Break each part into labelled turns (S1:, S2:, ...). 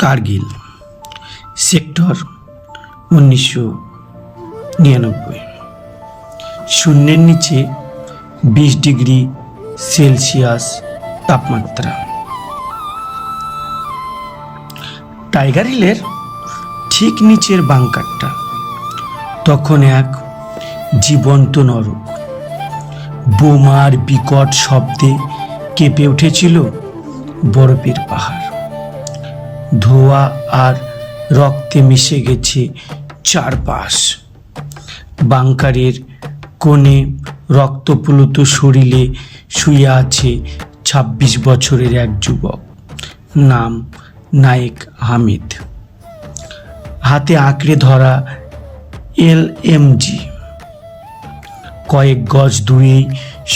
S1: Kargil sector 1999। শূন্যের নিচে 20 degree Celsius তাপমাত্রা। টাইগার হিলের ঠিক নিচের বাংকারটা তখন এক জীবন্ত নরক। বোমার বিকট শব্দে কেঁপে উঠেছিল বরফের পাহাড়। ধোঁয়া আর রক্তে মিশে গেছে চারপাশ। বাংকারের কোণে রক্তপ্লুত শরীরে শুয়ে আছে 26 বছরের এক যুবক, নাম নায়েক হামিদ। হাতে আঁকড়ে ধরা LMG। কয়েক গজ দূরেই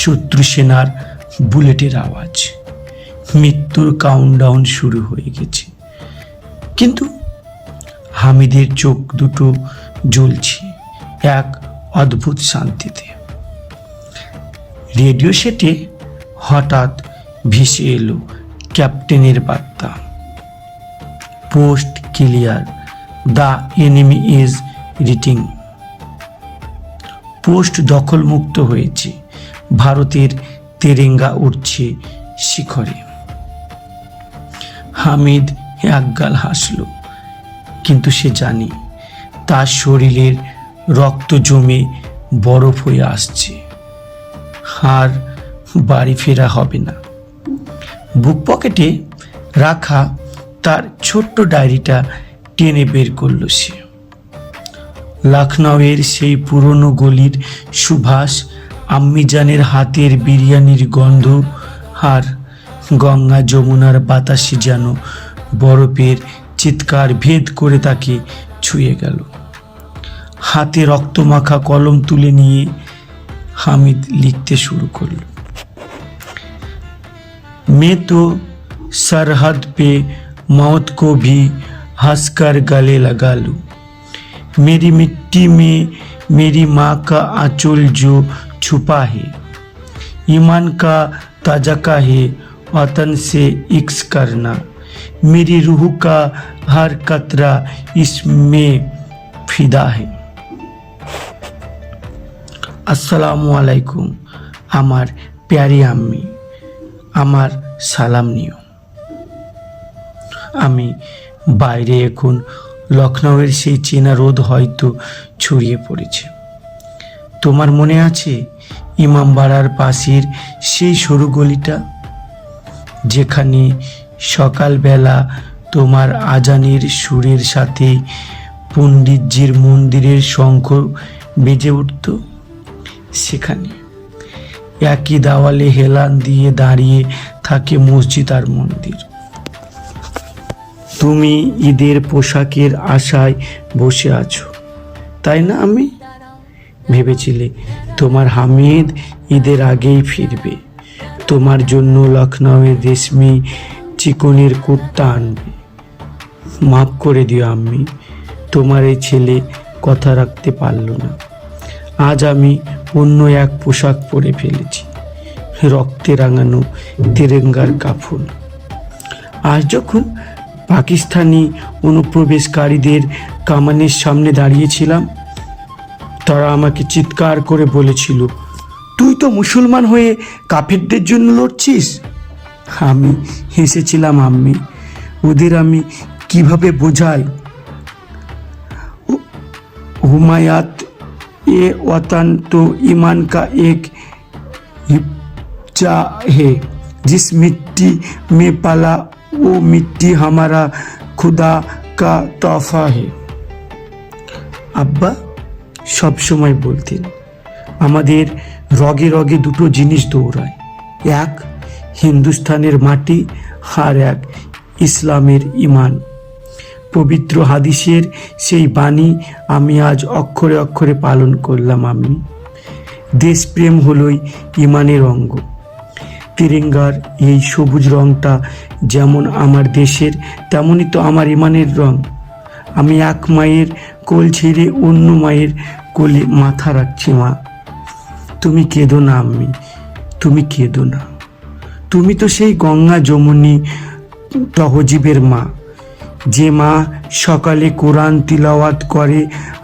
S1: শত্রু সেনার বুলেটের আওয়াজ। মৃত্যুর কাউন্টডাউন শুরু হয়ে গেছে, কিন্তু হামিদের চোখ দুটো জ্বলছে এক অদ্ভুত শান্তিতে। রেডিও সেটে হঠাৎ ভেসে এলো ক্যাপ্টেনের বার্তা, post clear, the enemy is retreating. Post দখলমুক্ত হয়েছে, ভারতের তেরেঙ্গা উঠছে শিখরে। হামিদ একগাল হাসল, কিন্তু সে জানে তার শরীরের রক্ত জমে বরফ হয়ে আসছে, আর বাড়ি ফেরা হবে না। বুক পকেটে রাখা তার ছোট্ট ডায়েরিটা টেনে বের করল সে। লখনউয়ের সেই পুরনো গলির সুভাষ, আম্মিজানের হাতের বিরিয়ানির গন্ধ আর গঙ্গা যমুনার বাতাসে যেন বরফের চিৎকার ভেদ করে তাকে ছুঁয়ে গেল। হাতে রক্তমাখা কলম তুলে নিয়ে হামিদ লিখতে শুরু করল। मैं तो सरहद पे मौत को भी हंसकर गले लगा लूं। मेरी मिट्टी में मेरी माँ का आंचल जो छुपा है, ईमान का तज़का है वतन से इक्स करना। मेरी रूह का हर कतरा इसमें फिदा है। আসসালামু আলাইকুম আমার প্যারি আম্মি, আমার সালাম নিও। আমি বাইরে এখন লখনউয়ের সেই চেনা রোদ হয়তো ছড়িয়ে পড়েছে। তোমার মনে আছে ইমামবাড়ার পাশের সেই সরু গলিটা, যেখানে সকালবেলা তোমার আজানের সুরের সাথে পণ্ডিতজির মন্দিরের শঙ্খ বেজে উঠত? সেখানে একই দেওয়ালে হেলান দিয়ে দাঁড়িয়ে থাকে মসজিদ আর মন্দির। তুমি ঈদের পোশাকের আশায় বসে আছো, তাই না? আমি ভেবেছিলে তোমার হামিদ ঈদের আগেই ফিরবে, তোমার জন্য লখনউয়ের রেশমি চিকনের কুর্তা আনবে। মাফ করে দিও আম্মি, তোমার এই ছেলে কথা রাখতে পারল না। আজ আমি অন্য এক পোশাক পরে ফেলেছি, রক্তে রাঙানো তেরেঙ্গার কাফন। আজ যখন পাকিস্তানি অনুপ্রবেশকারীদের কামানের সামনে দাঁড়িয়েছিলাম, তারা আমাকে চিৎকার করে বলেছিল, তুই তো মুসলমান হয়ে কাফেরদের জন্য লড়ছিস। আমি হেসেছিলাম আম্মি, ওদের আমি কিভাবে বোঝাই, হুমায়াত ये वतन तो ईमान का एक हिस्सा है, जिस मिट्टी में पला वो मिट्टी हमारा खुदा का तोहफा है। আব্বা সব সময় বলতেন, আমাদের রগে রগে দুটো জিনিস দৌড়ায়, এক হিন্দুস্তানের মাটি আর এক ইসলামের ঈমান। পবিত্র হাদিসের সেই বাণী আমি আজ অক্ষরে অক্ষরে পালন করলাম। আমি দেশপ্রেম হলোই ঈমানের অঙ্গ। তিরঙ্গার এই সবুজ রংটা যেমন আমার দেশের, তেমনই তো আমার ঈমানের রং। আমি এক মায়ের কোল ছেড়ে অন্য মায়ের কোলে মাথা রাখছি। মা, তুমি কেঁদো না আম্মি, তুমি কেঁদো না। তুমি তো সেই গঙ্গা যমুনী তহজিবের মা। যে মা সকালে কোরআন তিলাওয়াত করে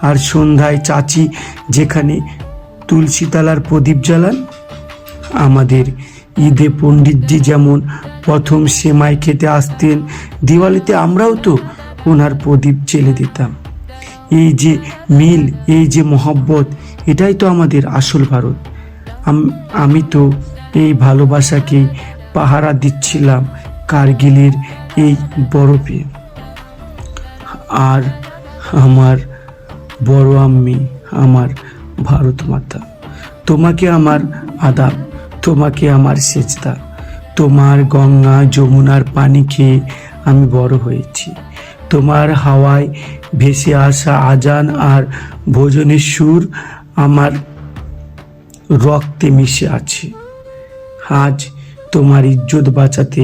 S1: আর সন্ধ্যায় চাচি যেখানে তুলসী তলার প্রদীপ জ্বালান, আমাদের ঈদে পণ্ডিতজি যেমন প্রথম সেমাই খেতে আসতেন, দিওয়ালিতে আমরাও তো ওনার প্রদীপ জ্বেলে দিতাম। এই যে মিল, এই যে মহব্বত, এটাই তো আমাদের আসল ভারত। আমি তো এই ভালোবাসাকেই পাহারা দিচ্ছিলাম কার্গিলের এই বরফে। আর আমার বড় আম্মি, আমার ভারত মাতা, তোমাকে আমার আদাব, তোমাকে আমার সেজদা। তোমার গঙ্গা যমুনার পানি খেয়ে আমি বড় হয়েছি। তোমার হাওয়ায় ভেসে আসা আজান আর ভোজনের সুর আমার রক্তে মিশে আছে। আজ তোমার ইজ্জত বাঁচাতে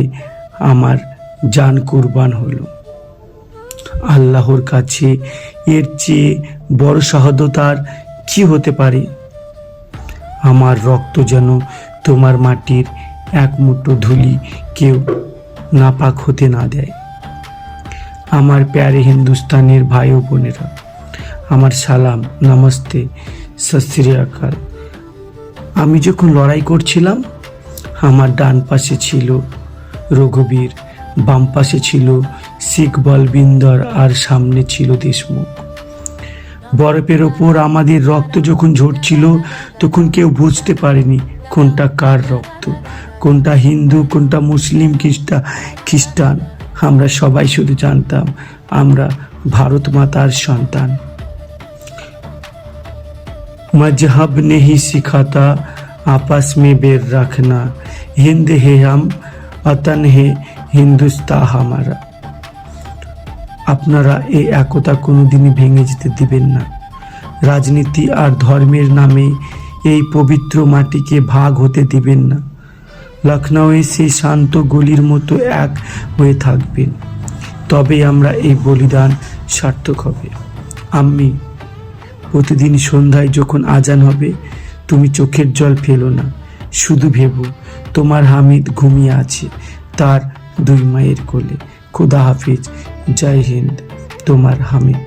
S1: আমার জান কুরবান হলো। আল্লাহর কাছে এর চেয়ে বড় শাহাদাত আর কি হতে পারে? আমার রক্ত যেন তোমার মাটির এক মুঠো ধুলি কেউ নাপাক হতে না দেয়। আমার প্যারে হিন্দুস্তানের ভাই ও বোনেরা, আমার সালাম, নমস্তে, সত শ্রী আকাল। আমি যখন লড়াই করছিলাম, আমার ডান পাশে ছিল রঘুবীর, বাম পাশে ছিল শিখ বলবিন্দর আর সামনে ছিল দেশমুখ। বরফের ওপর আমাদের রক্ত যখন ঝরছিল, তখন কেউ বুঝতে পারেনি কোনটা কার রক্ত, কোনটা হিন্দু, কোনটা মুসলিম, খ্রিস্টান। আমরা সবাই শুধু জানতাম আমরা ভারত মাতার সন্তান। मजहब नहीं सिखाता आपस में बैर रखना, हिंद है हम, वतन है हिंदुस्तान हमारा। আপনারা এই একতা কোনোদিনই ভেঙে যেতে দিবেন না। রাজনীতি আর ধর্মের নামে এই পবিত্র মাটিকে ভাগ হতে দিবেন না। লখনৌয়ে সেই শান্ত গলির মতো এক হয়ে থাকবেন, তবে আমরা এই বলিদান সার্থক হবে। আম্মি, প্রতিদিন সন্ধ্যায় যখন আজান হবে, তুমি চোখের জল ফেলো না, শুধু ভেবো তোমার হামিদ ঘুমিয়ে আছে তার দুই মায়ের কোলে। খুদা হাফিজ, জয় হিন্দ, তোমার হামিদ।